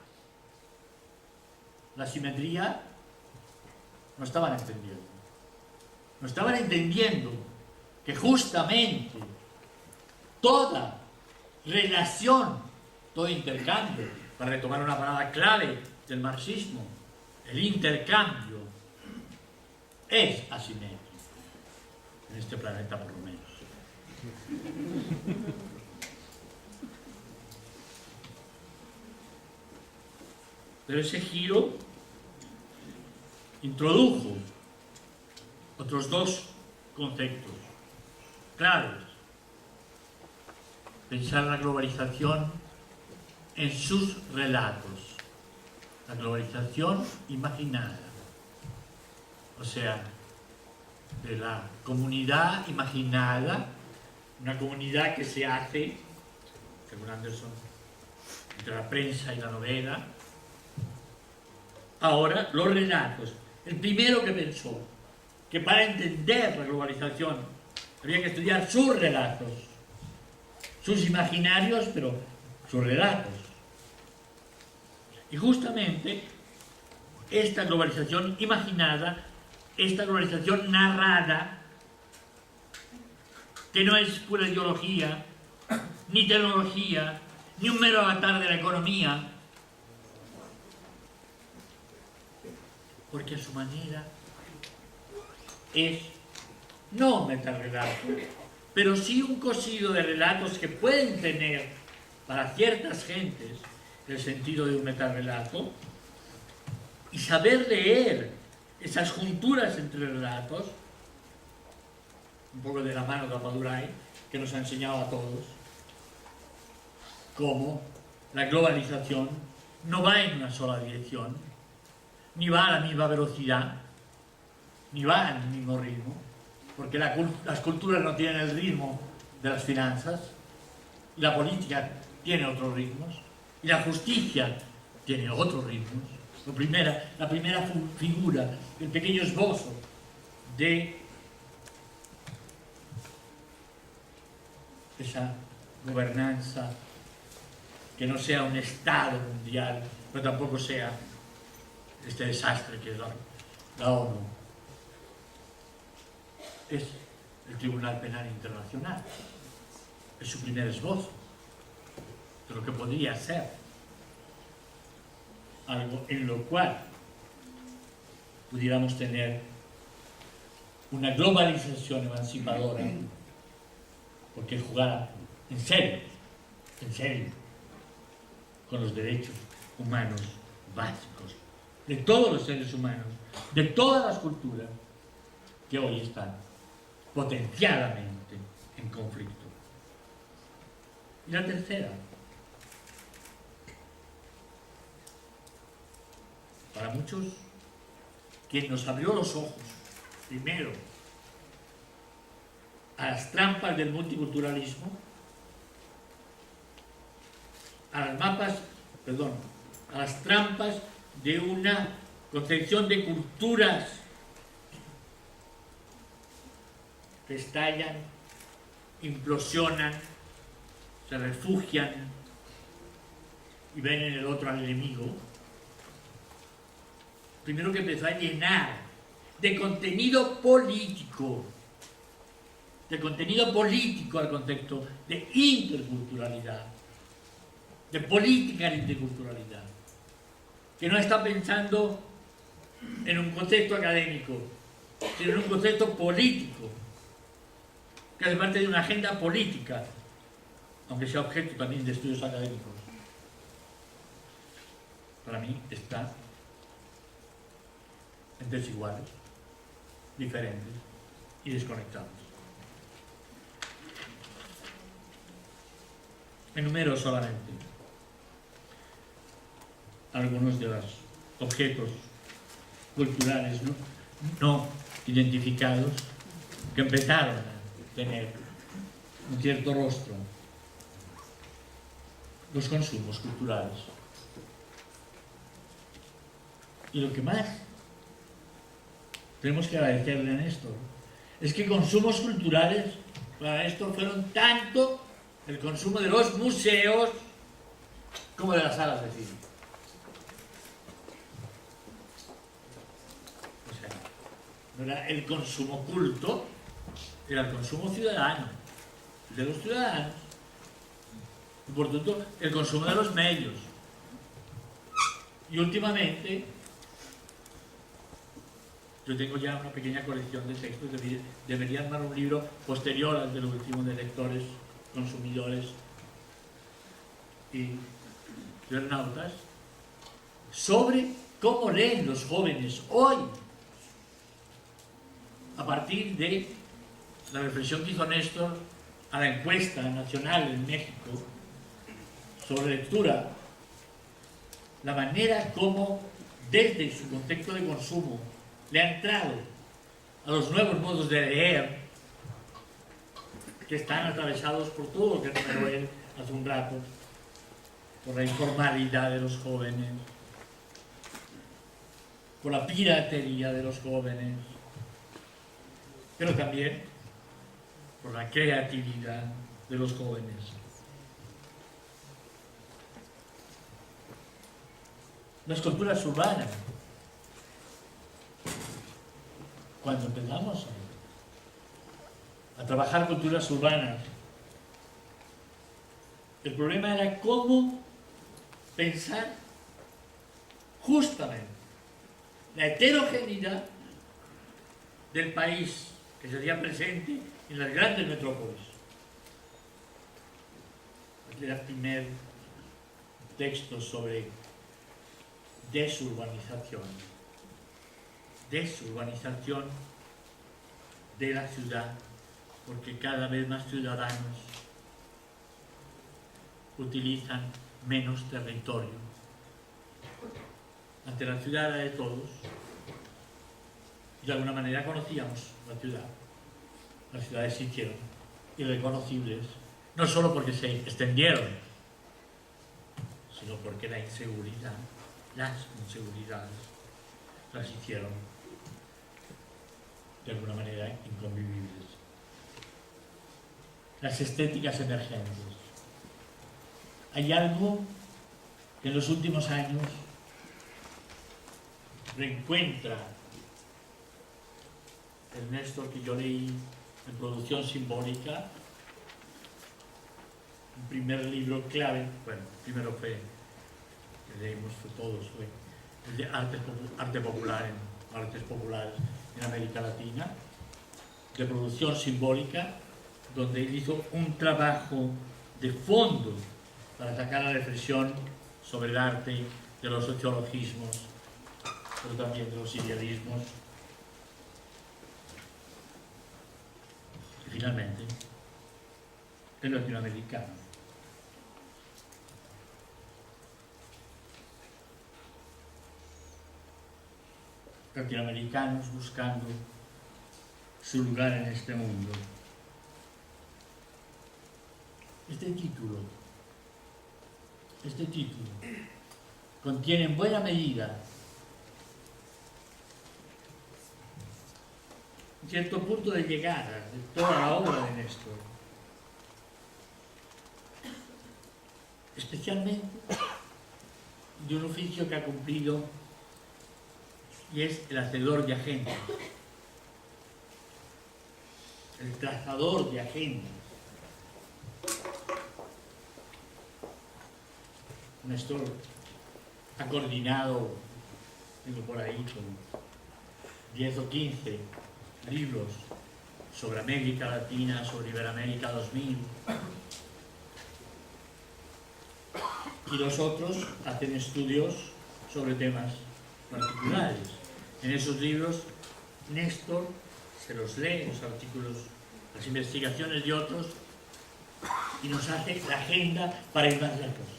[SPEAKER 2] la simetría, no estaban entendiendo. No estaban entendiendo que justamente toda relación, todo intercambio, para retomar una palabra clave del marxismo, el intercambio es asimétrico, en este planeta por lo menos. Pero ese giro introdujo otros dos conceptos claves. Pensar la globalización en sus relatos, la globalización imaginada, o sea, de la comunidad imaginada, una comunidad que se hace, según Anderson, entre la prensa y la novela. Ahora, los relatos. El primero que pensó que para entender la globalización había que estudiar sus relatos, sus imaginarios, pero sus relatos. Y justamente esta globalización imaginada, esta globalización narrada, que no es pura ideología, ni tecnología, ni un mero avatar de la economía, porque a su manera es no un metarrelato, pero sí un cosido de relatos que pueden tener para ciertas gentes el sentido de un metarrelato, y saber leer esas junturas entre relatos, un poco de la mano de Apadurai, que nos ha enseñado a todos cómo la globalización no va en una sola dirección, ni va a la misma velocidad, ni va al mismo ritmo, porque las culturas no tienen el ritmo de las finanzas, y la política tiene otros ritmos, y la justicia tiene otros ritmos. La primera figura, el pequeño esbozo de esa gobernanza que no sea un Estado mundial, pero tampoco sea este desastre que es la ONU, es el Tribunal Penal Internacional. Es su primer esbozo de lo que podría ser algo en lo cual pudiéramos tener una globalización emancipadora, porque jugara en serio con los derechos humanos básicos de todos los seres humanos, de todas las culturas que hoy están potenciadamente en conflicto. Y la tercera, para muchos, quien nos abrió los ojos primero a las trampas del multiculturalismo a las trampas de una concepción de culturas que estallan, implosionan, se refugian y ven en el otro al enemigo. Primero que empezó a llenar de contenido político al concepto de interculturalidad, de política de interculturalidad, que no está pensando en un concepto académico, sino en un concepto político, que hace parte de una agenda política, aunque sea objeto también de estudios académicos. Para mí está en desiguales, diferentes y desconectados. Enumero solamente algunos de los objetos culturales no identificados que empezaron a tener un cierto rostro. Los consumos culturales. Y lo que más tenemos que agradecerle a Néstor es que consumos culturales para Néstor fueron tanto el consumo de los museos como de las salas de cine. O sea, no era el consumo culto, era el consumo ciudadano, de los ciudadanos, y por tanto el consumo de los medios. Y últimamente yo tengo ya una pequeña colección de textos, debería armar un libro posterior al del último de lectores, consumidores y internautas sobre cómo leen los jóvenes hoy, a partir de la reflexión que hizo Néstor a la encuesta nacional en México sobre lectura, la manera como desde su contexto de consumo le ha entrado a los nuevos modos de leer que están atravesados por todo lo que enumeró él hace un rato, por la informalidad de los jóvenes, por la piratería de los jóvenes, pero también por la creatividad de los jóvenes. Las culturas urbanas. Cuando empezamos a trabajar culturas urbanas, el problema era cómo pensar justamente la heterogeneidad del país que se hacía presente en las grandes metrópolis. Este era el primer texto sobre desurbanización de la ciudad, porque cada vez más ciudadanos utilizan menos territorio. Ante la ciudad era de todos, y de alguna manera conocíamos la ciudad. Las ciudades se hicieron irreconocibles, no solo porque se extendieron, sino porque la inseguridad, las inseguridades, las hicieron de alguna manera inconvivibles. Las estéticas emergentes. Hay algo que en los últimos años reencuentra el Néstor que yo leí en Producción Simbólica, un primer libro clave, bueno, primero fue, que leímos todos, fue el de arte popular artes populares en América Latina, de Producción Simbólica, donde él hizo un trabajo de fondo para sacar la reflexión sobre el arte, de los sociologismos, pero también de los idealismos. Y finalmente, el latinoamericano. Latinoamericanos buscando su lugar en este mundo. este título contiene en buena medida un cierto punto de llegada de toda la obra de Néstor, especialmente de un oficio que ha cumplido y es el hacedor de agendas, el trazador de agendas. Néstor ha coordinado, tengo por ahí, con 10 o 15 libros sobre América Latina, sobre Iberoamérica 2000, y los otros hacen estudios sobre temas particulares. En esos libros, Néstor se los lee, los artículos, las investigaciones de otros, y nos hace la agenda para ir más lejos.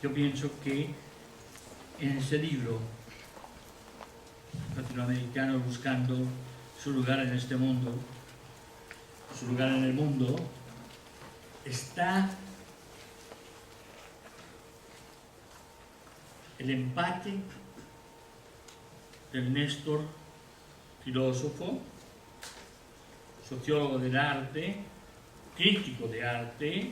[SPEAKER 2] Yo pienso que en ese libro, Latinoamericanos buscando su lugar en este mundo, su lugar en el mundo, está el empate del Néstor, filósofo, sociólogo del arte, crítico de arte,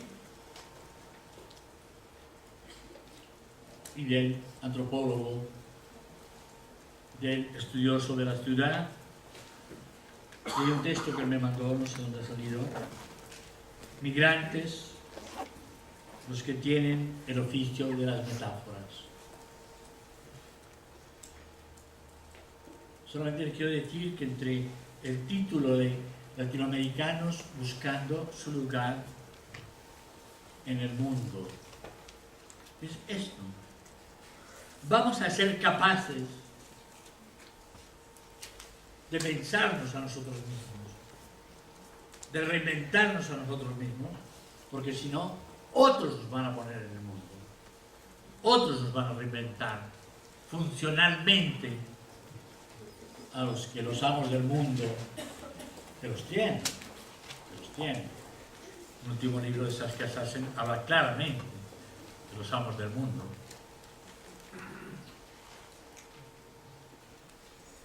[SPEAKER 2] y del antropólogo, del estudioso de la ciudad. Hay un texto que él me mandó, no sé dónde ha salido: migrantes, los que tienen el oficio de las metáforas. Solamente les quiero decir que entre el título de Latinoamericanos buscando su lugar en el mundo, es esto. Vamos a ser capaces de pensarnos a nosotros mismos, de reinventarnos a nosotros mismos, porque si no, otros nos van a poner en el mundo, otros nos van a reinventar funcionalmente a los que los amos del mundo que los tienen. El último libro de Saskia Sassen habla claramente de los amos del mundo.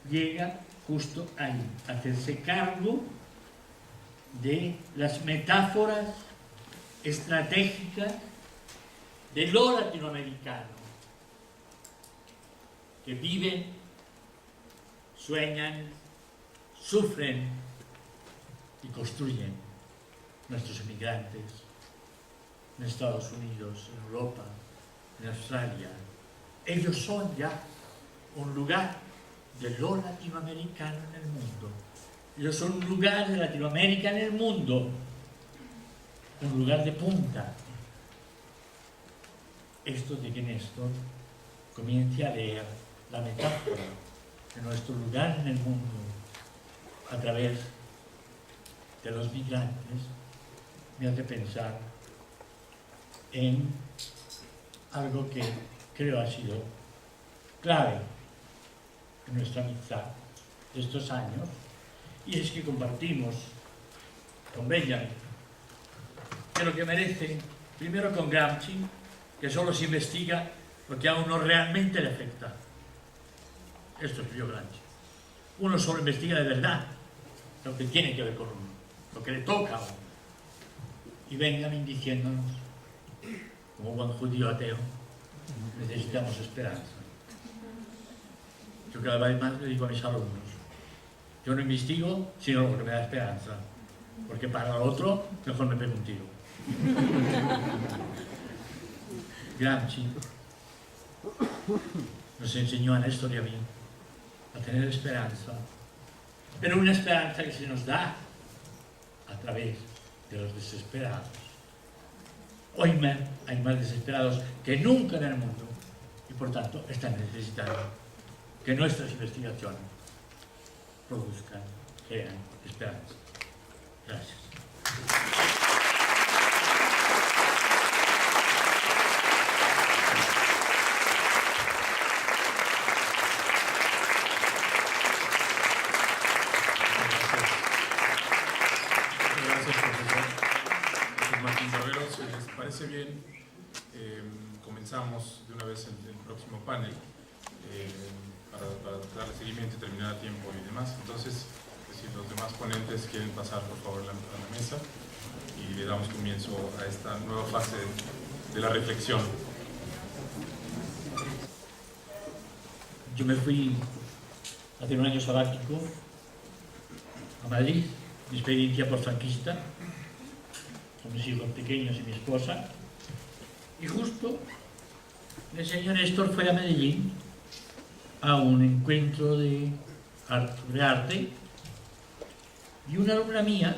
[SPEAKER 2] Llega justo ahí, a hacerse cargo de las metáforas estratégicas de lo latinoamericano, que viven, sueñan, sufren y construyen nuestros emigrantes en Estados Unidos, en Europa, en Australia. Ellos son ya un lugar de lo latinoamericano en el mundo. Ellos son un lugar de Latinoamérica en el mundo, un lugar de punta. Esto de que Néstor comience a leer la metáfora de nuestro lugar en el mundo a través de los migrantes me hace pensar en algo que creo ha sido clave en nuestra amistad de estos años, y es que compartimos con Benjamin que lo que merece, primero con Gramsci, que solo se investiga lo que a uno realmente le afecta. Esto escribió Gramsci. Uno solo investiga de verdad lo que tiene que ver con uno, lo que le toca a uno. Y Benjamin diciéndonos, como buen judío ateo, necesitamos esperanza. Yo cada vez más le digo a mis alumnos, yo no investigo sino lo que me da esperanza, porque para el otro mejor me pego un tiro. Gramsci nos enseñó a Néstor y a mí a tener esperanza, pero una esperanza que se nos da a través de los desesperados. Hoy hay más desesperados que nunca en el mundo, y por tanto están necesitando que nuestras investigaciones produzcan, crean esperanza. Gracias.
[SPEAKER 1] Gracias, profesor. Martín Barbero, si les parece bien, comenzamos de una vez el próximo panel para darle seguimiento y terminar a tiempo y demás. Entonces, si los demás ponentes quieren pasar por favor a la mesa y le damos comienzo a esta nueva fase de la reflexión.
[SPEAKER 2] Yo me fui a hacer un año sabático a Madrid, mi experiencia post-franquista, con mis hijos pequeños y mi esposa, y justo el señor Néstor fue a Medellín a un encuentro sobre arte, y una alumna mía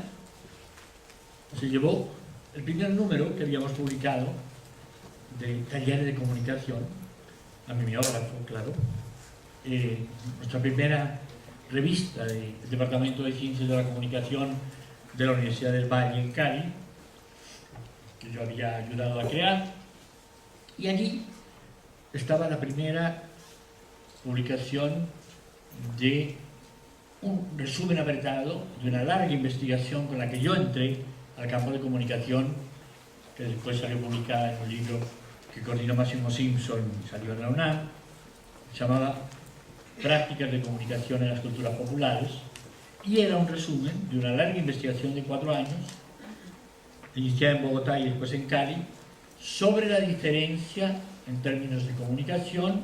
[SPEAKER 2] se llevó el primer número que habíamos publicado de Talleres de Comunicación, a mi mimeógrafo, claro, nuestra primera revista del Departamento de Ciencias de la Comunicación de la Universidad del Valle en Cali, que yo había ayudado a crear, y allí estaba la primera publicación de un resumen apretado de una larga investigación con la que yo entré al campo de comunicación, que después salió publicada en un libro que coordinó Máximo Simpson y salió en la UNAM, se llamaba Prácticas de Comunicación en las Culturas Populares, y era un resumen de una larga investigación de 4 años, iniciada en Bogotá y después en Cali, sobre la diferencia en términos de comunicación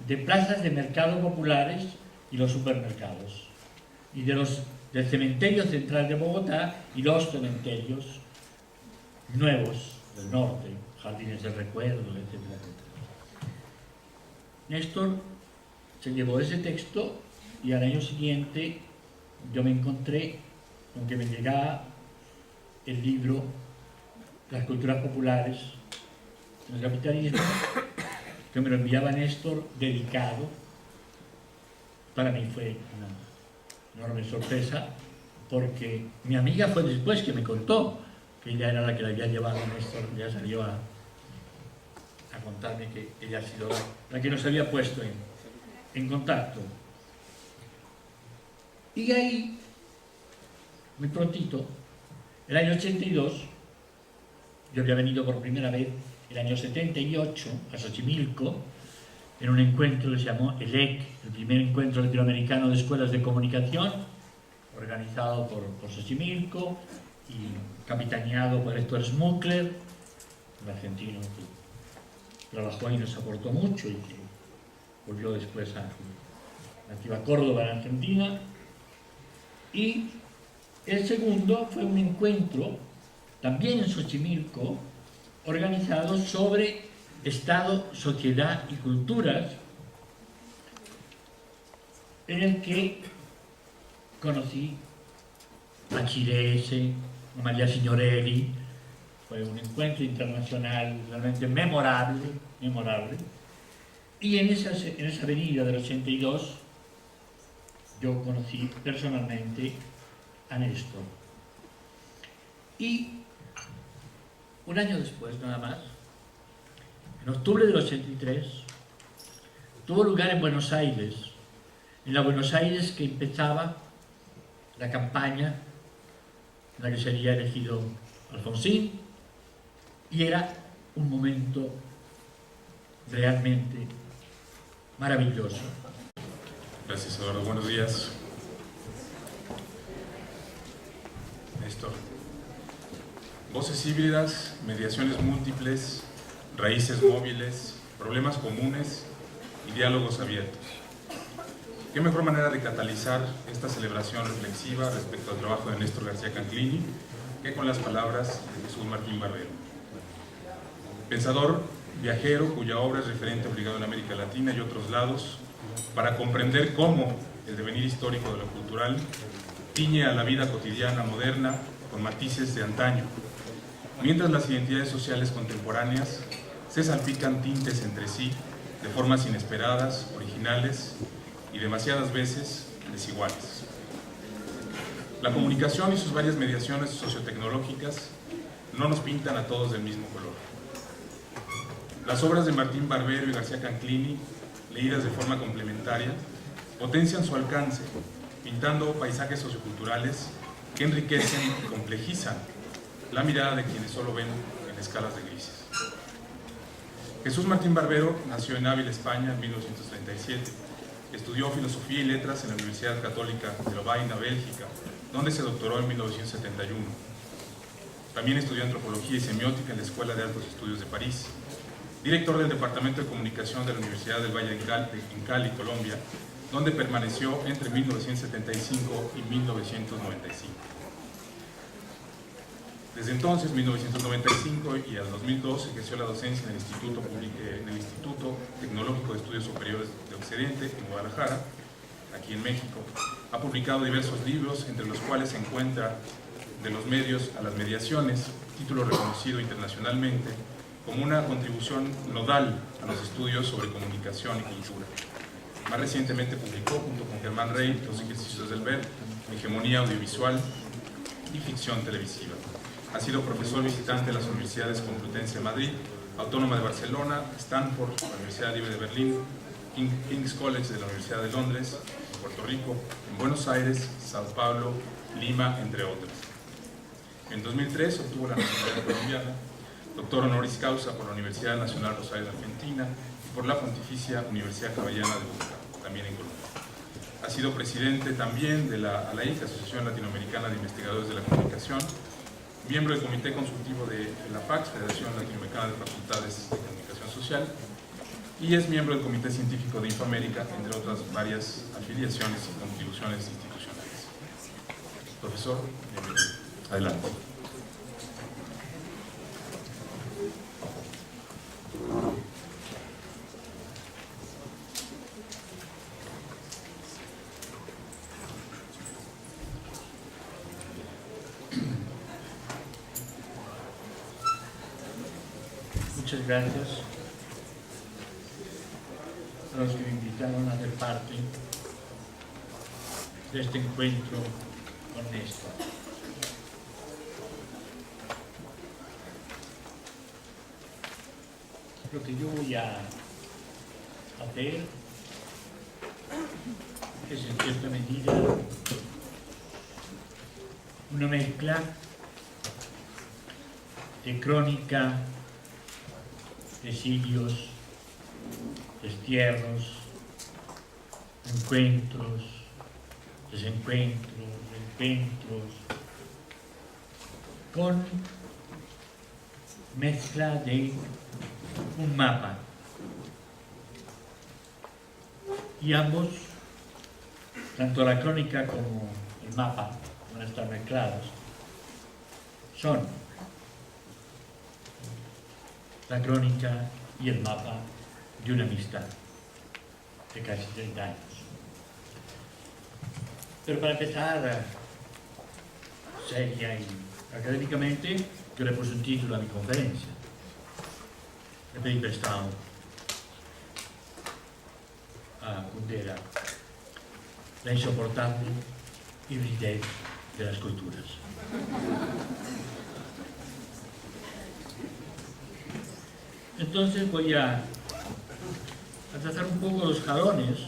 [SPEAKER 2] de plazas de mercado populares y los supermercados, y del cementerio central de Bogotá y los cementerios nuevos del norte, Jardines del Recuerdo, etc. Néstor se llevó ese texto y al año siguiente yo me encontré con que me llegaba el libro Las culturas populares en el capitalismo, que me lo enviaba Néstor dedicado. Para mí fue una enorme sorpresa, porque mi amiga fue después que me contó que ella era la que le había llevado a Néstor, ya salió a contarme que ella ha sido la que nos había puesto en contacto. Y ahí, muy prontito, el año 82, yo había venido por primera vez el año 78 a Xochimilco, en un encuentro que se llamó ELEC, el primer encuentro latinoamericano de escuelas de comunicación, organizado por Xochimilco y capitaneado por Héctor Smuckler, un argentino que trabajó ahí y nos aportó mucho y que volvió después a la antigua Córdoba, en Argentina. Y el segundo fue un encuentro, también en Xochimilco, organizado sobre Estado, Sociedad y Culturas, en el que conocí a Chirese, a María Signorelli. Fue un encuentro internacional realmente memorable. Y en esa avenida del 82 yo conocí personalmente a Néstor. Y un año después, nada más, en octubre del 83, tuvo lugar en Buenos Aires, en la Buenos Aires que empezaba la campaña en la que sería elegido Alfonsín, y era un momento realmente maravilloso.
[SPEAKER 1] Gracias, Eduardo. Buenos días. Néstor. Voces híbridas, mediaciones múltiples, raíces móviles, problemas comunes y diálogos abiertos. ¿Qué mejor manera de catalizar esta celebración reflexiva respecto al trabajo de Néstor García Canclini que con las palabras de Jesús Martín Barbero? Pensador, viajero, cuya obra es referente obligado en América Latina y otros lados, para comprender cómo el devenir histórico de lo cultural tiñe a la vida cotidiana moderna con matices de antaño, mientras las identidades sociales contemporáneas se salpican tintes entre sí de formas inesperadas, originales y demasiadas veces desiguales. La comunicación y sus varias mediaciones sociotecnológicas no nos pintan a todos del mismo color. Las obras de Martín Barbero y García Canclini, leídas de forma complementaria, potencian su alcance, pintando paisajes socioculturales que enriquecen y complejizan la mirada de quienes solo ven en escalas de grises. Jesús Martín Barbero nació en Ávila, España, en 1937. Estudió Filosofía y Letras en la Universidad Católica de Lovaina, Bélgica, donde se doctoró en 1971. También estudió Antropología y Semiótica en la Escuela de Altos Estudios de París. Director del Departamento de Comunicación de la Universidad del Valle en Cali, Colombia, donde permaneció entre 1975 y 1995. Desde entonces, 1995 y al 2002, ejerció la docencia en el Instituto Tecnológico de Estudios Superiores de Occidente, en Guadalajara, aquí en México. Ha publicado diversos libros, entre los cuales se encuentra De los medios a las mediaciones, título reconocido internacionalmente como una contribución nodal a los estudios sobre comunicación y cultura. Más recientemente publicó, junto con Germán Rey, Los ejercicios del ver, hegemonía audiovisual y ficción televisiva. Ha sido profesor visitante de las universidades Complutense de Madrid, Autónoma de Barcelona, Stanford, la Universidad Libre de Berlín, King's College de la Universidad de Londres, en Puerto Rico, en Buenos Aires, Sao Paulo, Lima, entre otras. En 2003 obtuvo la nacionalidad colombiana, doctor honoris causa por la Universidad Nacional Rosario de Argentina y por la Pontificia Universidad Javeriana de Bogotá, también en Colombia. Ha sido presidente también de la ALAIC, Asociación Latinoamericana de Investigadores de la Comunicación, miembro del Comité Consultivo de la FACS, Federación Latinoamericana de Facultades de Comunicación Social, y es miembro del Comité Científico de Infoamérica, entre otras varias afiliaciones y contribuciones institucionales. Profesor, bienvenido. Adelante.
[SPEAKER 2] Muchas gracias a los que me invitaron a ser parte de este encuentro con Néstor. Lo que yo voy a hacer es, en cierta medida, una mezcla de crónica, exilios, destierros, encuentros, desencuentros, encuentros, con mezcla de un mapa. Y ambos, tanto la crónica como el mapa, van a estar mezclados, son la crónica y el mapa de una amistad de casi 30 años. Pero para empezar seria y académicamente, yo le puse un título a mi conferencia. Le pedí prestado a Kundera: la insoportable hibridez de las culturas. Entonces voy a trazar un poco los jalones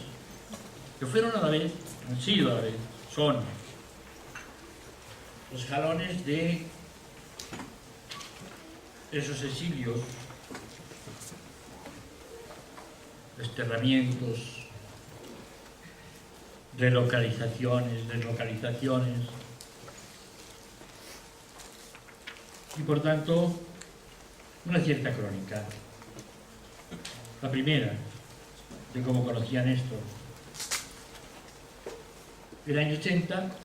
[SPEAKER 2] que fueron a la vez, han sido a la vez, son los jalones de esos exilios, desterramientos, relocalizaciones, deslocalizaciones, y por tanto una cierta crónica. La primera, de cómo conocía a Néstor. El año 80,